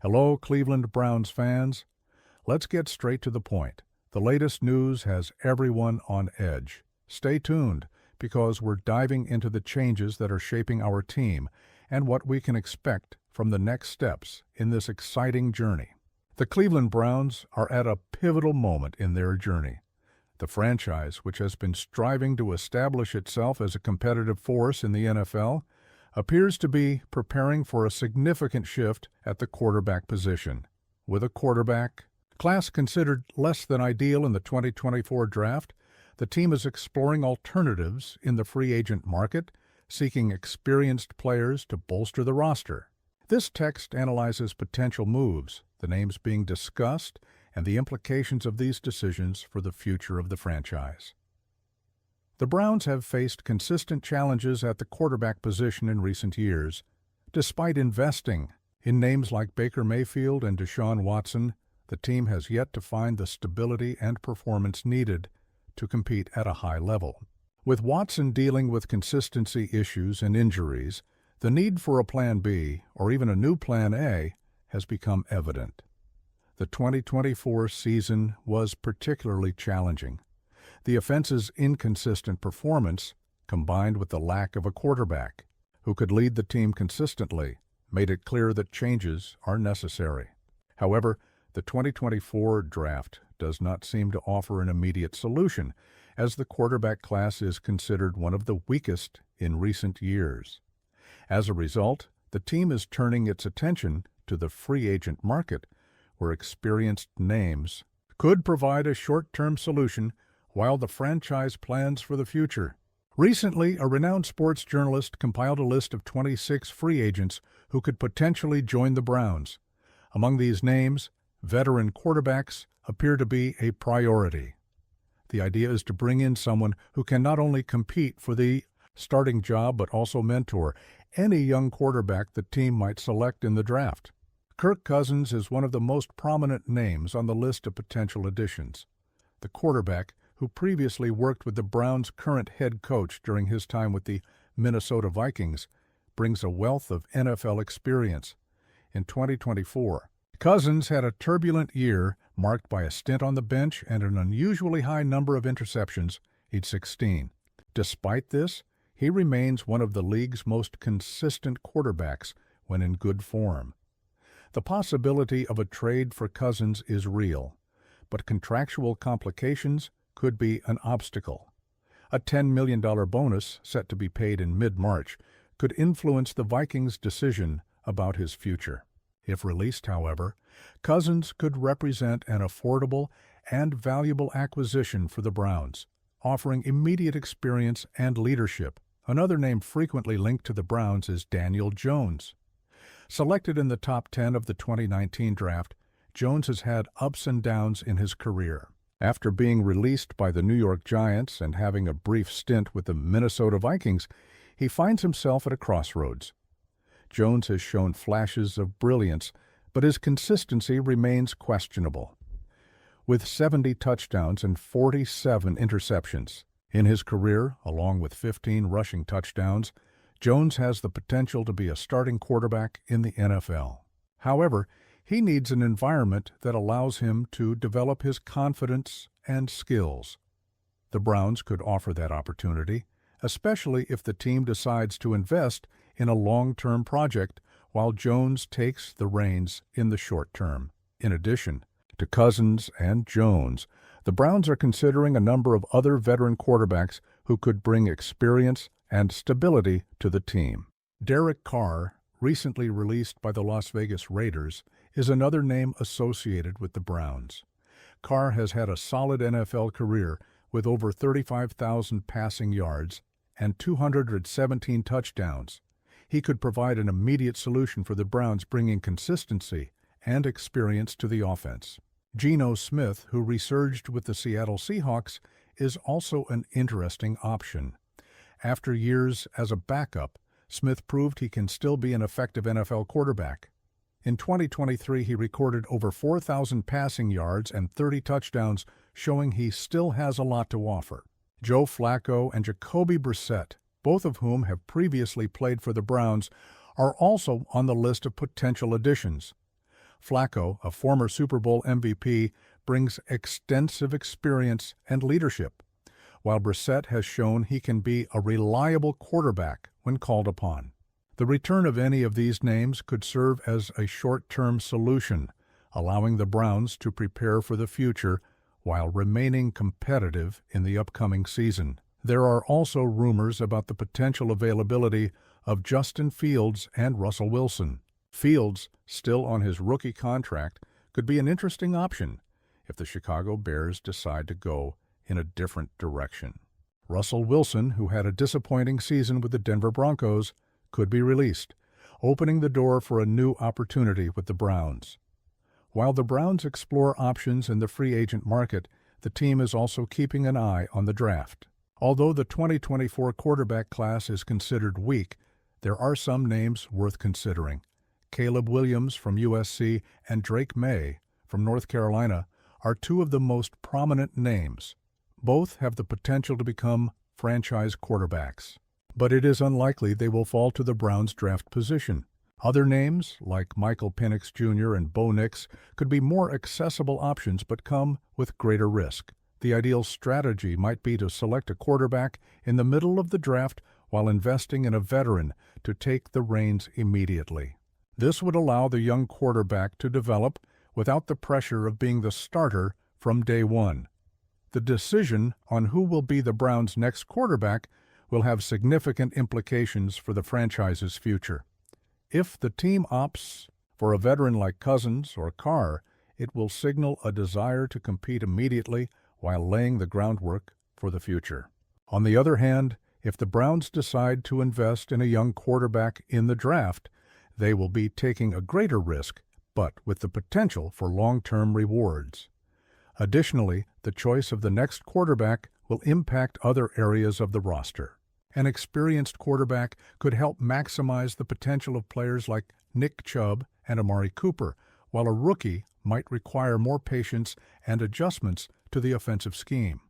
Hello, Cleveland Browns fans. Let's get straight to the point. The latest news has everyone on edge. Stay tuned, because we're diving into the changes that are shaping our team and what we can expect from the next steps in this exciting journey. The Cleveland Browns are at a pivotal moment in their journey. The franchise, which has been striving to establish itself as a competitive force in the NFL, appears to be preparing for a significant shift at the quarterback position. With a quarterback class considered less than ideal in the 2024 draft, the team is exploring alternatives in the free agent market, seeking experienced players to bolster the roster. This text analyzes potential moves, the names being discussed, and the implications of these decisions for the future of the franchise. The Browns have faced consistent challenges at the quarterback position in recent years. Despite investing in names like Baker Mayfield and Deshaun Watson, the team has yet to find the stability and performance needed to compete at a high level. With Watson dealing with consistency issues and injuries, the need for a Plan B, or even a new Plan A, has become evident. The 2024 season was particularly challenging. The offense's inconsistent performance, combined with the lack of a quarterback who could lead the team consistently, made it clear that changes are necessary. However, the 2024 draft does not seem to offer an immediate solution, as the quarterback class is considered one of the weakest in recent years. As a result, the team is turning its attention to the free agent market, where experienced names could provide a short-term solution while the franchise plans for the future. Recently, a renowned sports journalist compiled a list of 26 free agents who could potentially join the Browns. Among these names, veteran quarterbacks appear to be a priority. The idea is to bring in someone who can not only compete for the starting job but also mentor any young quarterback the team might select in the draft. Kirk Cousins is one of the most prominent names on the list of potential additions. The quarterback, who previously worked with the Browns' current head coach during his time with the Minnesota Vikings, brings a wealth of NFL experience. In 2024, Cousins had a turbulent year marked by a stint on the bench and an unusually high number of interceptions, age 16. Despite this, he remains one of the league's most consistent quarterbacks when in good form. The possibility of a trade for Cousins is real, but contractual complications could be an obstacle. A $10 million bonus set to be paid in mid-March could influence the Vikings' decision about his future. If released, however, Cousins could represent an affordable and valuable acquisition for the Browns, offering immediate experience and leadership. Another name frequently linked to the Browns is Daniel Jones. Selected in the top 10 of the 2019 draft, Jones has had ups and downs in his career. After being released by the New York Giants and having a brief stint with the Minnesota Vikings, he finds himself at a crossroads. Jones has shown flashes of brilliance, but his consistency remains questionable. With 70 touchdowns and 47 interceptions in his career, along with 15 rushing touchdowns, Jones has the potential to be a starting quarterback in the NFL. However, he needs an environment that allows him to develop his confidence and skills. The Browns could offer that opportunity, especially if the team decides to invest in a long-term project while Jones takes the reins in the short term. In addition to Cousins and Jones, the Browns are considering a number of other veteran quarterbacks who could bring experience and stability to the team. Derek Carr, recently released by the Las Vegas Raiders, is another name associated with the Browns. Carr has had a solid NFL career with over 35,000 passing yards and 217 touchdowns. He could provide an immediate solution for the Browns, bringing consistency and experience to the offense. Geno Smith, who resurged with the Seattle Seahawks, is also an interesting option. After years as a backup, Smith proved he can still be an effective NFL quarterback. In 2023, he recorded over 4,000 passing yards and 30 touchdowns, showing he still has a lot to offer. Joe Flacco and Jacoby Brissett, both of whom have previously played for the Browns, are also on the list of potential additions. Flacco, a former Super Bowl MVP, brings extensive experience and leadership, while Brissett has shown he can be a reliable quarterback when called upon. The return of any of these names could serve as a short-term solution, allowing the Browns to prepare for the future while remaining competitive in the upcoming season. There are also rumors about the potential availability of Justin Fields and Russell Wilson. Fields, still on his rookie contract, could be an interesting option if the Chicago Bears decide to go in a different direction. Russell Wilson, who had a disappointing season with the Denver Broncos, could be released, opening the door for a new opportunity with the Browns. While the Browns explore options in the free agent market, the team is also keeping an eye on the draft. Although the 2024 quarterback class is considered weak, there are some names worth considering. Caleb Williams from USC and Drake May from North Carolina are two of the most prominent names. Both have the potential to become franchise quarterbacks, but it is unlikely they will fall to the Browns' draft position. Other names, like Michael Penix Jr. and Bo Nix, could be more accessible options but come with greater risk. The ideal strategy might be to select a quarterback in the middle of the draft while investing in a veteran to take the reins immediately. This would allow the young quarterback to develop without the pressure of being the starter from day one. The decision on who will be the Browns' next quarterback will have significant implications for the franchise's future. If the team opts for a veteran like Cousins or Carr, it will signal a desire to compete immediately while laying the groundwork for the future. On the other hand, if the Browns decide to invest in a young quarterback in the draft, they will be taking a greater risk, but with the potential for long-term rewards. Additionally, the choice of the next quarterback will impact other areas of the roster. An experienced quarterback could help maximize the potential of players like Nick Chubb and Amari Cooper, while a rookie might require more patience and adjustments to the offensive scheme.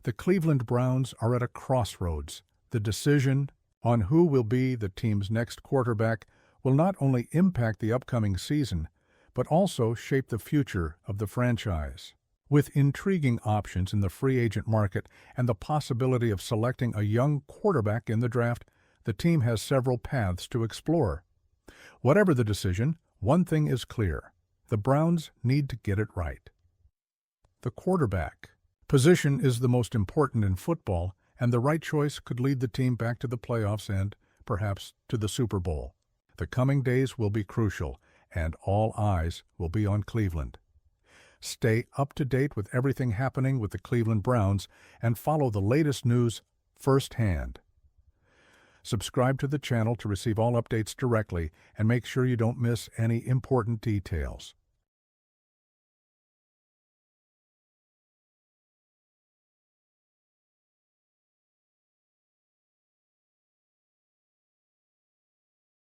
The Cleveland Browns are at a crossroads. The decision on who will be the team's next quarterback will not only impact the upcoming season, but also shape the future of the franchise. With intriguing options in the free agent market and the possibility of selecting a young quarterback in the draft, the team has several paths to explore. Whatever the decision, one thing is clear: the Browns need to get it right. The quarterback position is the most important in football, and the right choice could lead the team back to the playoffs and, perhaps, to the Super Bowl. The coming days will be crucial, and all eyes will be on Cleveland. Stay up to date with everything happening with the Cleveland Browns and follow the latest news firsthand. Subscribe to the channel to receive all updates directly and make sure you don't miss any important details.